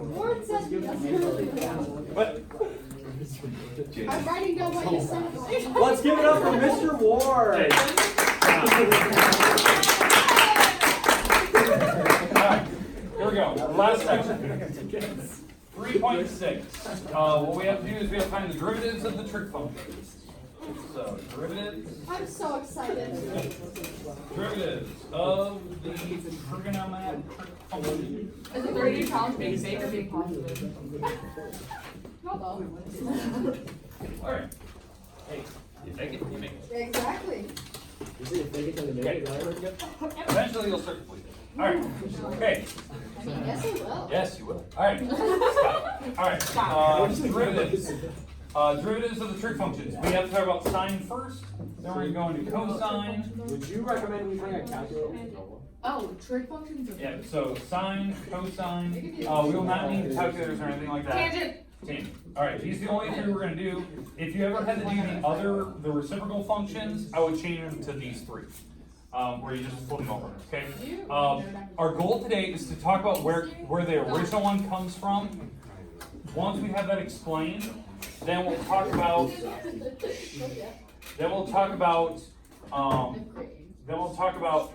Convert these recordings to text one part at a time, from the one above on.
Ward said he doesn't. What? I'm writing down what you said. Let's give it up for Mr. Ward. Hey. Alright, here we go. Last section. 3.6. What we have to do is we have to find the derivatives of the trig functions. So, derivatives. I'm so excited. Derivatives of the trigonometric function. Is it 30 pounds being fake or being positive? Hello. Alright. Hey, you take it, you make it. Exactly. Okay. Eventually you'll start to believe it. Alright. Okay. I mean, yes, I will. Yes, you will. Alright. Alright. Derivatives. Derivatives of the trig functions. We have to talk about sine first, then we're going to cosine. Would you recommend we bring a calculator? Oh, trig functions? Yeah, so sine, cosine. We will not need calculators or anything like that. Tangent. Tangent. Alright, these are the only three we're going to do. If you ever had to do the reciprocal functions, I would change them to these three. Where you just flip them over, okay? Our goal today is to talk about where the original one comes from. Once we have that explained, then we'll talk about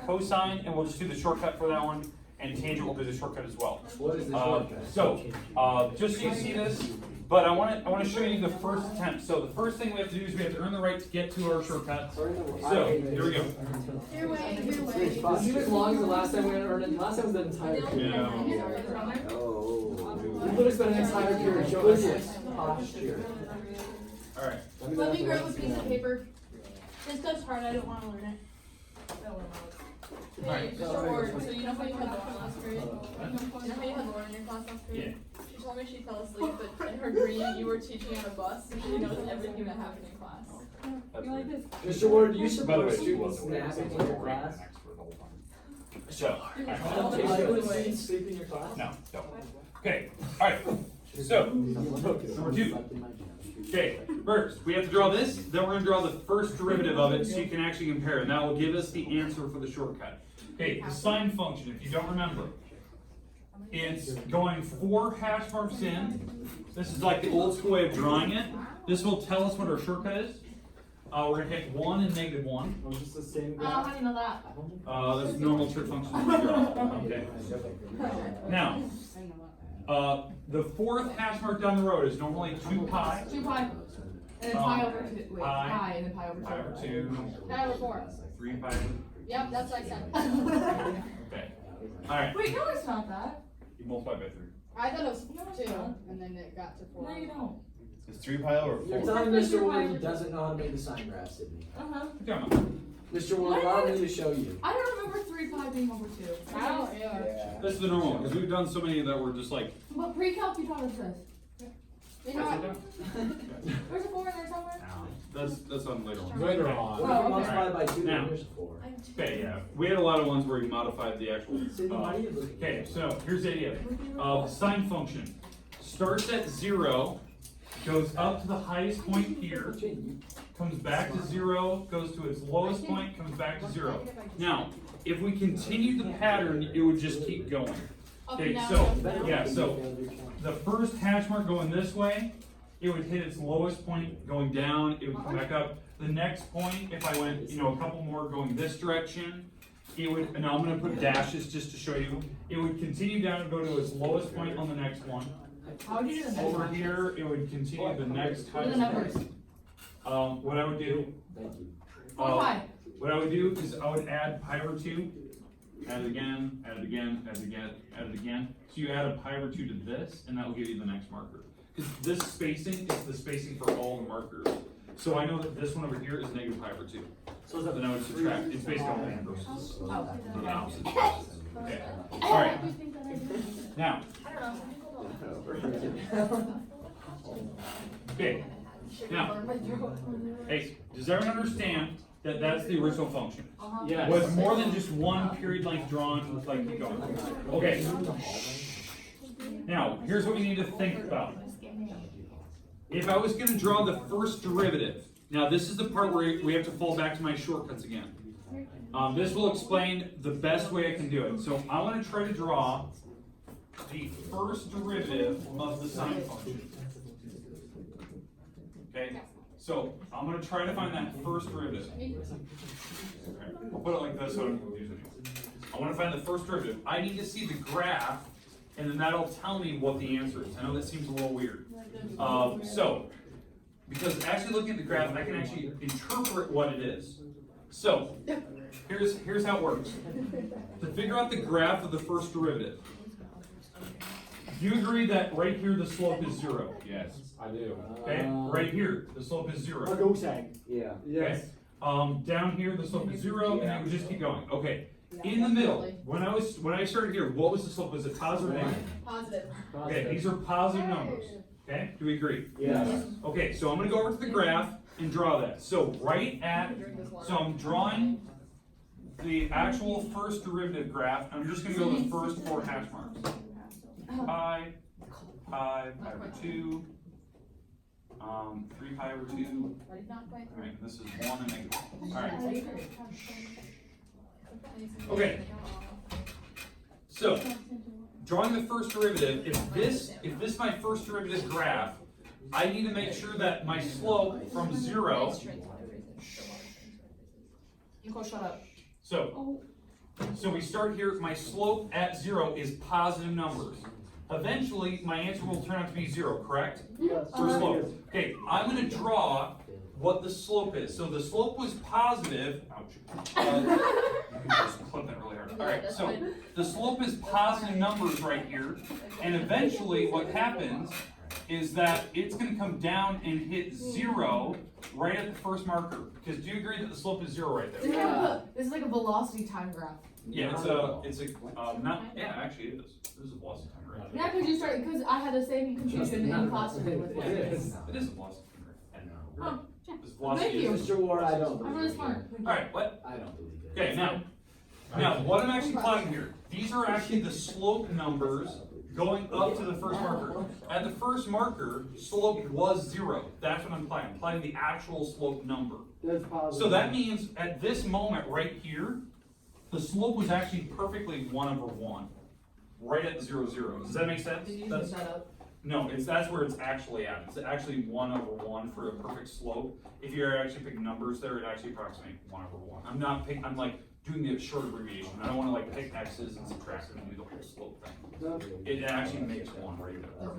cosine, and we'll just do the shortcut for that one, and tangent will do the shortcut as well. What is the shortcut? Just so you see this, but I want to show you the first attempt. So the first thing we have to do is we have to earn the right to get to our shortcuts. So here we go. Your way, your way. Is it as long as the last time we earned it? Last time was the entire period. Yeah. We literally spent an entire period showing us this posture. All right. Let me grab a piece of paper. This stuff's hard, I don't want to learn it. Alright. So you know how you had Lauren last period? You know how you had Lauren in your class last period? Yeah. She told me she fell asleep, but in her dream you were teaching on a bus, so she knows everything that happened in class. Mr. Ward, do you By the way, support she students was awake. napping in your class? So. Students sleep in your class? No, don't. Okay. All right. So number 2. Okay, first, we have to draw this, then we're going to draw the first derivative of it so you can actually compare, and that will give us the answer for the shortcut. Okay, the sine function, if you don't remember, it's going 4 hash marks in. This is like the old school way of drawing it. This will tell us what our shortcut is. We're going to hit 1 and -1. Was this the same How do you know that? That's normal trig function. Okay. Now, the 4th hash mark down the road is normally 2 pi. 2 pi. And then pi over 2. Wait, Pi. pi and then pi over 2. Pi over 2. Pi over 4. 3 pi. Yep, that's what I said. Okay. All right. Wait, no, it's not that. You multiply by 3. I thought it was 2, and then it got to 4. No, you don't. Is 3 pi over You're 4? telling Mr. Ward he doesn't know how to make the sine graph, Sydney. Uh-huh. Mr. Ward, allow me to show you. I don't remember 3 pi being over 2. I don't either. This is the normal one, because we've done so many that were just like. What pre-calc you taught us this? You know what? There's a 4 in there somewhere? That's on later on. Later on. Oh, okay. Multiply by 2, Now. there's 4. Okay, yeah. We had a lot of ones where we modified the actual. Sydney, why do you look at Okay, that? so here's the idea. The sine function starts at 0, goes up to the highest point here, comes back to 0, goes to its lowest point, comes back to 0. Now, if we continue the pattern, it would just keep going. Okay, so the first hash mark going this way, it would hit its lowest point going down, it would come back up. The next point, if I went, a couple more going this direction, it would, and I'm going to put dashes just to show you, it would continue down and go to its lowest point on the next one. How would you do the next Over one? here, it would continue the next What are the highest numbers? point. What I would do, Thank you. 4 pi. what I would do is I would add pi over 2, add it again, add it again, add it again, add it again. So you add a pi over 2 to this, and that will give you the next marker. Because this spacing is the spacing for all the markers. So I know that this one over here is negative pi over 2. So is that Then I would subtract. It's basically all the inverses. Oh, The opposite. Okay. All right. Now. Okay. Now. Hey, does everyone understand that that's the original function? Yes. Was more than just one period length drawn like going. Okay. Now, here's what you need to think about. If I was going to draw the first derivative, now this is the part where we have to fall back to my shortcuts again. This will explain the best way I can do it. So I want to try to draw the first derivative of the sine function. Okay, so I'm going to try to find that first derivative. Okay. I'll put it like this so I don't confuse anyone. I want to find the first derivative. I need to see the graph, and then that'll tell me what the answer is. I know that seems a little weird. Because actually looking at the graph, I can actually interpret what it is. So, here's how it works. To figure out the graph of the first derivative, do you agree that right here the slope is 0? Yes, I do. Okay, right here the slope is 0. Cosine. Yeah. Okay. Down here the slope is 0, and it would just keep going. Okay. In the middle, when I started here, what was the slope? Was it positive or negative? Positive. Okay, these are positive numbers. Okay, do we agree? Yes. Okay, so I'm going to go over to the graph and draw that. So so I'm drawing the actual first derivative graph. I'm just going to go the first 4 hash marks. Pi over 2, 3 pi over 2. Alright, this is 1 and negative 1. Alright. Okay. So, drawing the first derivative, if this is my first derivative graph, I need to make sure that my slope from 0. Shut up. So we start here, my slope at 0 is positive numbers. Eventually, my answer will turn out to be 0, correct? Yes. For slope. Okay, I'm going to draw what the slope is. So the slope was positive. Ouch. Just clip that really hard. All right, so the slope is positive numbers right here, and eventually what happens is that it's going to come down and hit 0 right at the first marker. Because do you agree that the slope is 0 right there? This is like a velocity time graph. Yeah, actually it is. This is a velocity time graph. Yeah, because I had the same confusion in class today with It is a velocity time graph. Oh, This velocity you. is. Mr. Ward, I don't I'm believe really it. smart. All right, what? I don't believe it. Okay, now what I'm actually plotting here. These are actually the slope numbers going up to the first marker. At the first marker, slope was 0. That's what I'm plotting. I'm plotting the actual slope number. That's positive. So that means at this moment right here, the slope was actually perfectly 1/1, right at 0, 0. Does that make sense? Did you just set up? No, that's where it's actually at. It's actually 1/1 for a perfect slope. If you're actually picking numbers there, it actually approximates 1/1. I'm like doing the short abbreviation. I don't want to like pick x's and subtract them and do the whole slope thing. It actually makes 1 right there.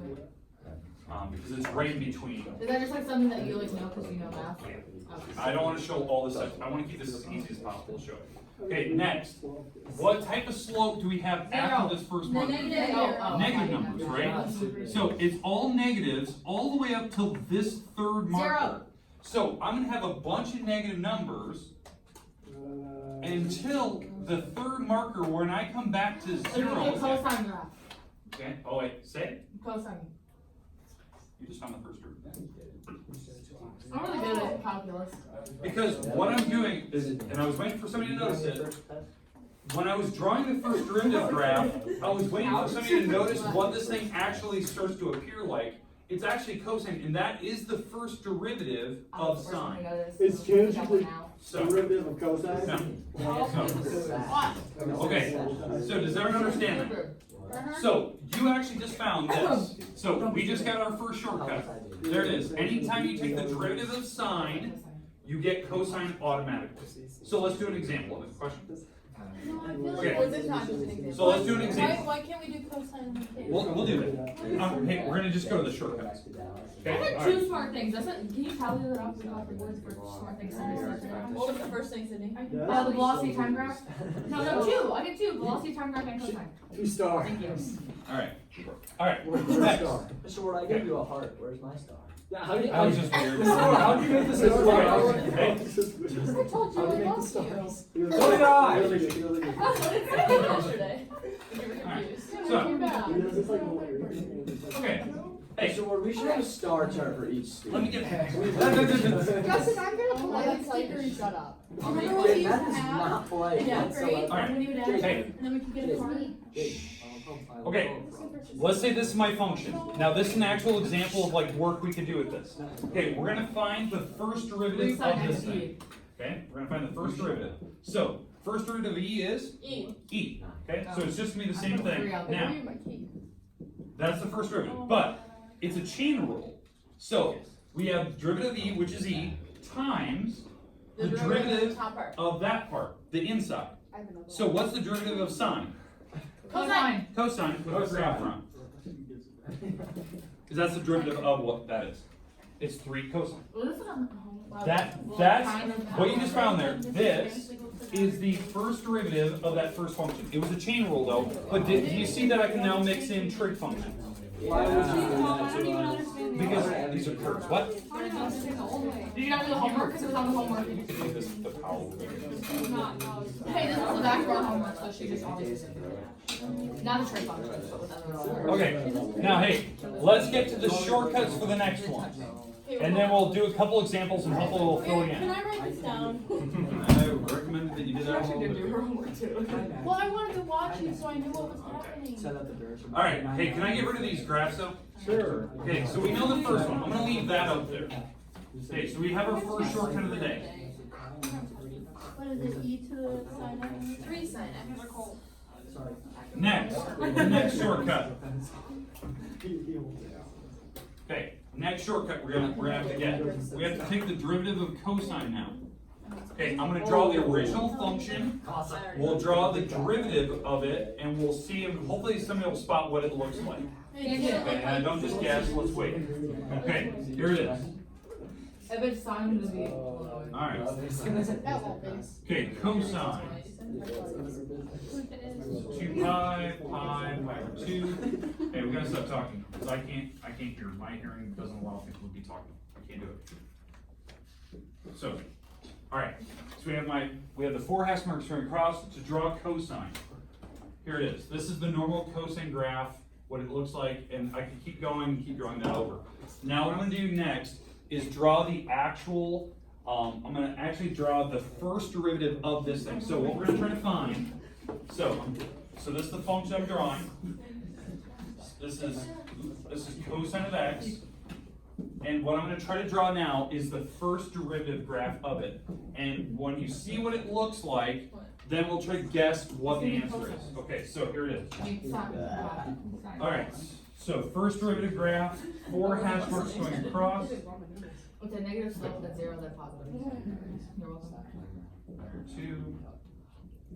Because it's right in between. Is that just like something that you like know because you know math? Yeah. Okay. I don't want to show all this stuff. I want to keep this as easy as possible to show. Okay, next. What type of slope do we have after this first marker? Negative numbers, right? So it's all negatives all the way up till this third marker. 0. So I'm going to have a bunch of negative numbers until the third marker when I come back to 0. Cosine graph. Okay, oh wait, say? Cosine. You just found the first derivative. I'm really good at calculus. Because what I'm doing is, and I was waiting for somebody to notice it, when I was drawing the first derivative graph, I was waiting for somebody to notice what this thing actually starts to appear like. It's actually cosine, and that is the first derivative of sine. It's tangent So, derivative of cosine? okay, so does everyone understand that? So, you actually just found this. So, we just got our first shortcut. There it is. Anytime you take the derivative of sine, you get cosine automatically. So, let's do an example of this question. Okay. So, let's do an example. Why can't we do cosine? We'll do it. Hey, we're going to just go to the shortcuts. I Okay? had All 2 right. smart things. Can you tally that up? We got the words for smart things. What was the first thing, Sydney? The velocity time graph? No, 2. I get 2. Velocity time graph and cosine. 2 star. Thank you. All right. All right. Where's Next. my star? Mr. Ward, I gave you a heart. Where's my star? Yeah, how do you, That was just weird. How do you make this a star? Hey. I told you How do I you make the love stars? you. So did I. That's what it said yesterday. You were confused. So, okay. Hey, Mr. Ward, we should have a star chart for each student. let me get. Justin, I'm gonna politely tell you to shut up. Jake, that is not polite whatsoever. All right. Hey, And then we can get a card. okay. Let's say this is my function. Now, this is an actual example of like work we could do with this. Okay, we're gonna find the first derivative of this thing. Okay, we're gonna find the first derivative. So, first derivative of e is E. e. Okay, so it's just gonna be the same thing. Now, That's the first derivative, but it's a chain rule. So we have derivative of e, which is e, times the derivative top part. of that part, the inside. So what's the derivative of sine? Cosine. Cosine, with a 3 up front. Because that's the derivative of what that is. It's 3 cosine. That's what you just found there. This is the first derivative of that first function. It was a chain rule though, but do you see that I can now mix in trig functions? Why would you do I that? don't even understand. Because these are curves. What? I don't understand the old way. Did you not do the homework? Because it was on the homework. This is the power. Hey, this is the background homework, so she just always did it. Not the trig function, but with other. Okay, now hey, let's get to the shortcuts for the next one. And then we'll do a couple examples and hopefully we'll fill it Can in. I write this down? I recommend that you do that. Well, I wanted to watch you so I knew what was happening. Set up the direction. Alright, hey, can I get rid of these graphs though? Sure. Okay, so we know the first one. I'm gonna leave that up there. Okay, so we have our first shortcut of the day. What is it, e to the sine x? 3 sine x. Sorry. Next, the next shortcut. Okay, next shortcut we're gonna have to get. We have to take the derivative of cosine now. Okay, I'm gonna draw the original function. We'll draw the derivative of it, and we'll see if hopefully somebody will spot what it looks like. Okay, don't just guess. Let's wait. Okay, here it is. If it's sine, it'll be. All right. That won't be. Okay, cosine. 2 pi, pi over 2. Hey, we gotta stop talking because I can't hear. My hearing doesn't allow people to be talking. I can't do it. So, all right. So we have the 4 hash marks going across to draw cosine. Here it is. This is the normal cosine graph, what it looks like, and I can keep going and keep drawing that over. Now, what I'm gonna do next is draw the actual. I'm gonna actually draw the first derivative of this thing. So what we're gonna try to find. So this is the function I'm drawing. This is cosine of x. And what I'm gonna try to draw now is the first derivative graph of it. And when you see what it looks like, then we'll try to guess what the answer is. Okay, so here it is. All right, so first derivative graph, 4 hash marks going across. With a negative slope, that's 0, that's positive. You're welcome. 2,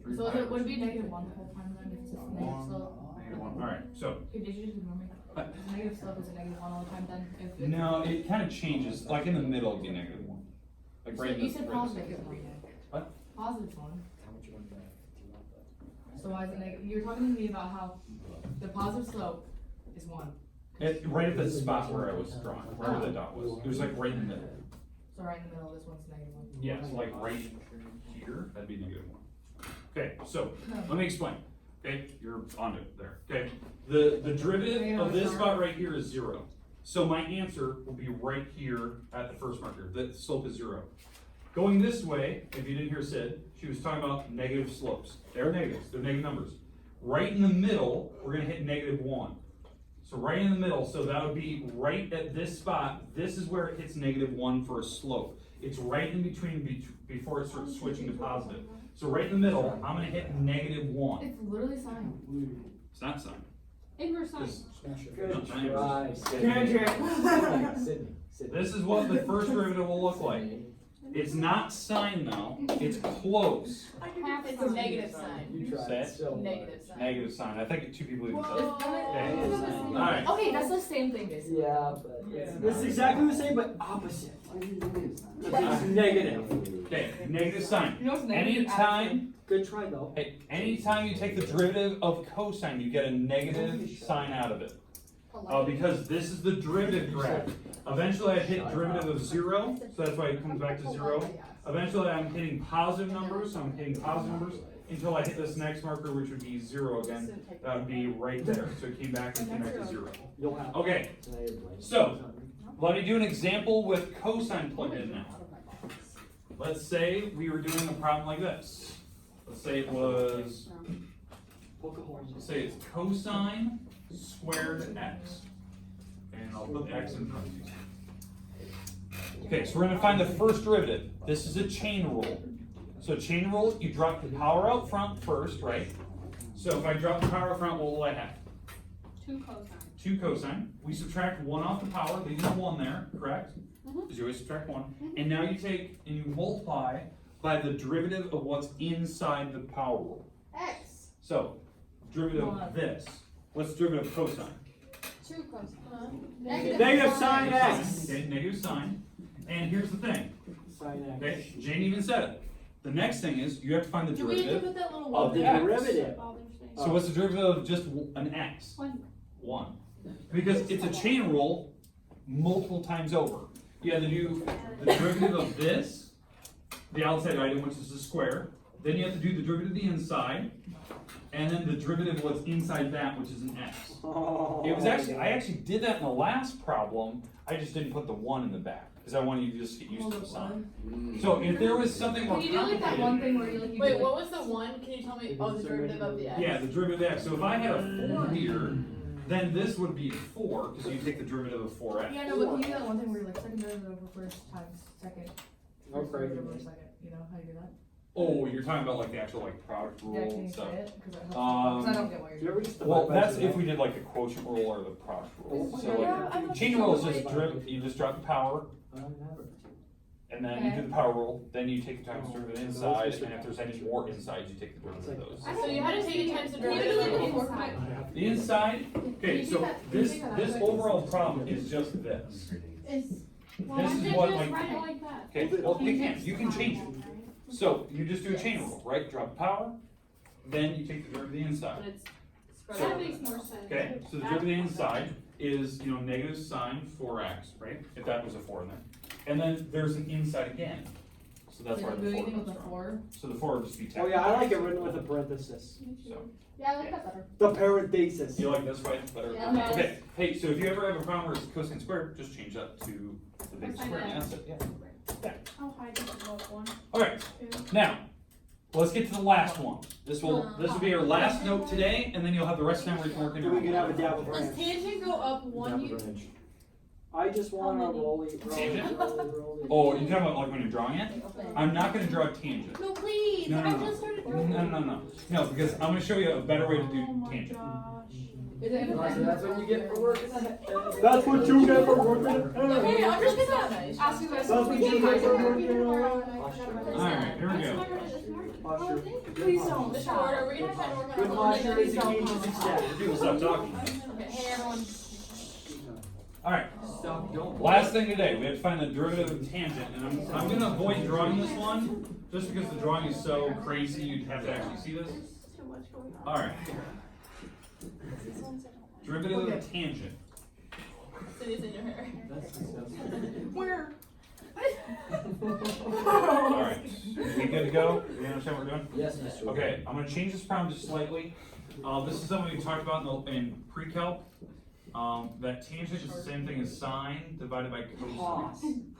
3 So would it be -1 the whole time then? If it's just negative slope? -1. All right, so Did you just ignore me? If negative slope is a -1 all the time then? If no, it kind of changes. Like in the middle, it'd be -1. Like So right in you the said right in positive the- 1. What? Positive 1. So why is it negative? You're talking to me about how the positive slope is 1. Right at the spot where I was drawing, wherever the dot was. It was like right in the middle. So right in the middle, this one's -1. Yeah, so like right here, that'd be -1. Okay, so let me explain. Okay, you're on it there. Okay, the derivative of this spot right here is 0. So my answer will be right here at the first marker. The slope is 0. Going this way, if you didn't hear Sid, she was talking about negative slopes. They're negatives, they're negative numbers. Right in the middle, we're gonna hit -1. So right in the middle, so that would be right at this spot. This is where it hits -1 for a slope. It's right in between before it starts switching to positive. So right in the middle, I'm gonna hit -1. It's literally sine. It's not sine. Inverse sine. Good try, Sydney. This is what the first derivative will look like. It's not sine though, it's close. It's a negative sign. You tried Say it. so much. Negative sign. Negative sign. I think 2 people even said it. Whoa. Alright. Okay, that's the same thing basically. Yeah, but it's exactly the same, but opposite. It's negative. Okay, negative sign. You know what's negative? Anytime, Good try though. hey, anytime you take the derivative of cosine, you get a negative sign out of it. Because this is the derivative graph. Eventually I hit derivative of 0, so that's why it comes back to 0. Eventually I'm hitting positive numbers, so I'm hitting positive numbers until I hit this next marker, which would be 0 again. That would be right there. So it came back and came back to 0. You'll have. Okay, so let me do an example with cosine plugged in now. Let's say we were doing a problem like this. Let's say it was, let's say it's cosine squared x. And I'll put x in front of you. Okay, so we're gonna find the first derivative. This is a chain rule. So chain rule, you drop the power out front first, right? So if I drop the power out front, what will I have? 2 cosine. 2 cosine. We subtract 1 off the power, leaving a 1 there, correct? Because you always subtract 1. And now you take and you multiply by the derivative of what's inside the power rule. X. So, derivative of this. What's the derivative of cosine? 2 cosine. Negative sine x. Okay, negative sine. And here's the thing. Sine x. Okay, Jane even said it. The next thing is you have to find the Do we have to derivative put that little of Of the x. derivative. So what's the derivative of just an x? 1. Because it's a chain rule multiple times over. You have to do the derivative of this, the outside item, which is the square. Then you have to do the derivative of the inside, and then the derivative of what's inside that, which is an x. Oh. It was actually, I actually did that in the last problem. I just didn't put the 1 in the back because I wanted you to just get used to the sign. So if there was something more Can you do like that one complicated, thing where you like? Wait, what was the 1? Can you tell me? Oh, the derivative of the X. yeah, the derivative of x. So if I had a 4 here, then this would be 4 because you take the derivative of 4x. Yeah, no, but can you do that one thing where you're like second derivative over first times second? First derivative over second. You know how you do that? Oh, you're talking about like the actual like product Yeah, rule can you and say stuff. it? Because I don't get what Did you you're ever just Well, divide by that's two? if we did like the quotient rule or the product rule. So Yeah, I like don't chain know rule is why- just you just drop the power, and then you do the power rule. Then you take the times derivative inside, and if there's any more inside, you take the derivative of those. So you had to take it times the Can you do derivative like of a the The inside. Okay, you so do that- this can you take that this out? overall problem is just this. Is. This is what like. like that? Okay, well you can change it. So you just do a chain rule, right? Drop the power, then you take the derivative of the inside. But it's spread So- out. That makes more sense. Okay, so the derivative of the inside is, you know, negative sine 4x, right? If that was a 4 in there. And then there's an inside again. So that's where Do the 4 anything with comes the from. 4? So the 4 would just be 10. Oh yeah, I like it written with a parenthesis. So, Yeah, I like that better. The parenthesis. you like this way better? Yeah. Okay, hey, so if you ever have a problem where it's cosine squared, just change that to the big Cosine square. x. That's it, yeah. How high does it go up 1? Alright, now, let's get to the last one. This will be our last note today, and then you'll have the rest of the time where you can work in your We can have a dab of Does ranch. tangent go up 1? I just want to How many? roll it. Oh, you're talking about like when you're drawing it? I'm not gonna draw a tangent. No, please. No, no, I no. just started No, drawing. no, because I'm gonna show you a better way to do Oh my tangent. gosh. Is it? That's what you get for working. That's what you get for working. Okay, I'm just gonna Ask you guys. That's what you get for working. Alright, here we go. Posture. Please don't. Mr. Ward, are we gonna try to work on Good our posture is the key to success. People stop talking. Okay, hey everyone. Alright, last thing today, we have to find the derivative of tangent, and I'm gonna avoid drawing this one, just because the drawing is so crazy, you'd have to actually see this. Too much going on. Alright. Derivative of tangent. City's in your hair. Where? Alright, we good to go? We understand what we're doing? Yes, Mr. Okay, I'm gonna change this problem just slightly. This is something we talked about in pre-calc. That tangent is the same thing as sine divided by cosine.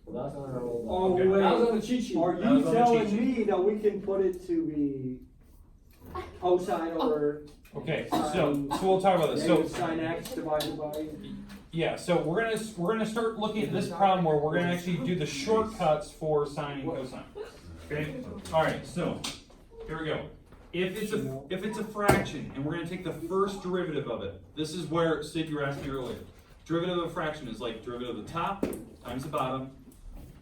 Well, that's on our old. Oh Okay. wait, That was on the cheat sheet. are That was you on the telling cheat sheet. me that we can put it to be cosine over Okay, so we'll talk about this. So negative sine x divided by? yeah, so we're gonna start looking at this problem where we're gonna actually do the shortcuts for sine and cosine. Okay? Alright, so here we go. If it's a fraction and we're gonna take the first derivative of it, this is where Sid you were asking me earlier. Derivative of a fraction is like derivative of the top times the bottom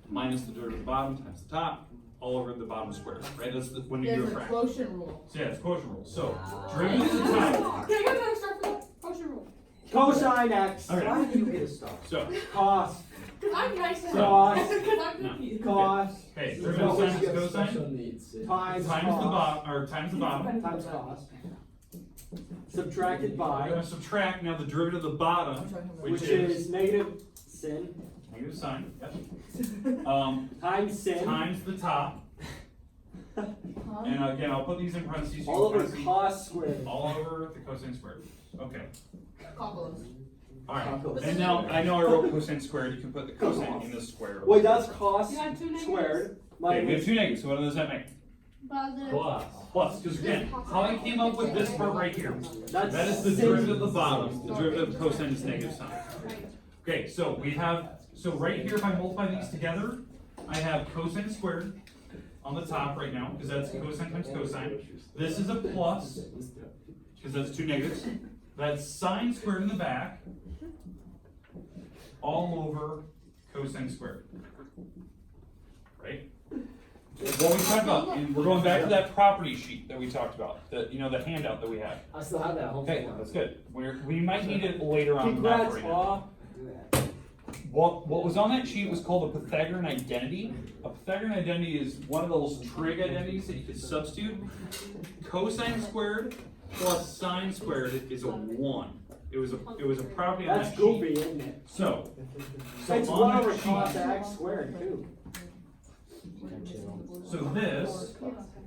minus the derivative of the bottom times the top all over the bottom square, right? That's when you do a There's a fraction. quotient rule. So yeah, it's quotient rule. So derivative of the top. Can I get an extra for that? Quotient rule. Cosine x. Okay. Why do you get a star? So Cos. Cause I'm nice and Cos. Cause I'm No. confused. Cos. okay, derivative of sine is cosine Special needs. Times times the cos. bottom or times the bottom. Times cos. Subtracted We're by, gonna subtract now the derivative of the bottom, which is negative sin negative sine, yep. times sin. Times the top. And again, I'll put these in parentheses. so All you over can see cos squared. all over the cosine squared. Okay. Calculus. Alright. And now I know I wrote cosine squared. You can put the cosine in the square. Wait, that's cos You had two negatives? squared Okay, we have minus. two negatives. So what does that make? Plus. Plus, because again, how I came up with this part right here. That's That is the sin. derivative of the bottom. The derivative of cosine is negative sine. Okay, so we have, so right here, if I multiply these together, I have cosine squared on the top right now, because that's cosine times cosine. This is a plus, because that's two negatives. That's sine squared in the back, all over cosine squared. Right? What we talked about, and we're going back to that property sheet that we talked about, the handout that we had. I still have that home. Okay, that's good. We might need it later on. Not Congrats, right now. Paul. What was on that sheet was called a Pythagorean Identity. A Pythagorean Identity is one of those trig identities that you could substitute. Cosine squared plus sine squared is a 1. It was a property on That's that goofy, sheet. isn't it? So It's on 1 that over sheet- cos x squared too. So this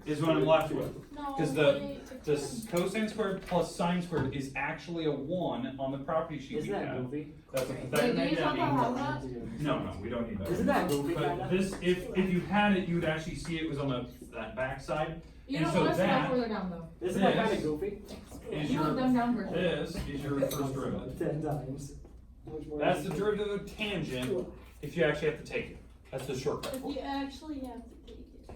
is what I'm left with. Because the cosine squared plus sine squared is actually a 1 on the property sheet Isn't we that have. goofy? That's a Wait, Pythagorean do you talk about how Identity. that? No, we don't need that. Isn't that goofy, But kinda? this, if you had it, you would actually see it was on that back side. You And don't so want us to go that further down though. Isn't that This- kinda goofy? is You want them your, down version. this is your first derivative. 10 times. How much more That's is the it? derivative of tangent if you actually have to take it. That's the shortcut. If you actually have to take it.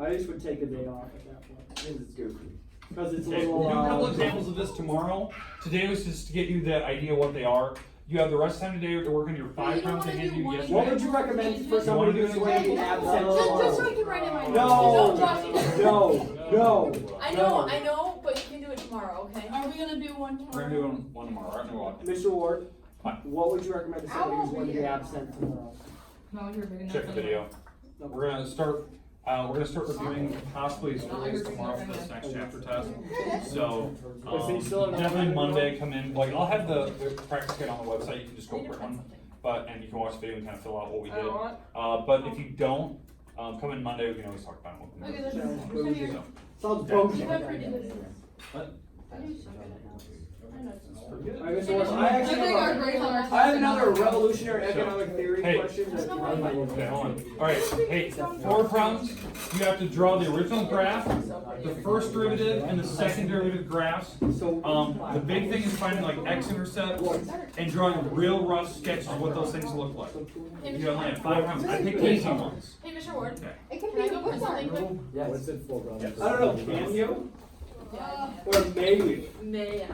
I just would take a day off at that point. Because it's goofy. Because it's a Okay, little, we'll do a couple examples of this tomorrow. Today was just to get you the idea what they are. You have the rest of the time today to work on your 5 don't rounds I wanna gave do you one yesterday. What would you recommend for somebody who's going to be absent Just so I tomorrow? can write in my notes. No, Don't talk to me. no. I know, but you can do it tomorrow, okay? Are we gonna do one We're gonna do one tomorrow. I don't know what. Mr. Ward, What? what would you recommend to somebody who's going to be absent tomorrow? No, you're big enough. Check the video. We're gonna start reviewing possibly as early as tomorrow for this next chapter test. So, definitely Monday come in, like, I'll have the practice kit on the website, you can just go print one. And you can watch the video and kind of fill out what we did. But if you don't, come in Monday, we can always talk about it. Okay, that's So, Sounds You bullshit. have pretty good. What? I do suck at it. I know. Alright, Mr. Ward, I actually Look at our have grades on our I have another revolutionary economic theory Hey. question that you might Okay, hold on. Alright, hey, 4 problems. You have to draw the original graph, the first derivative, and the second derivative graphs. So, The big thing is finding like x-intercepts and drawing real rough sketches of what those things look like. You only have 5 rounds. I picked easy ones. Hey, Mr. Ward, Okay. can I go print something quick? Yeah, what's it for, bro? I don't know, can you? Yeah, Or maybe? may I?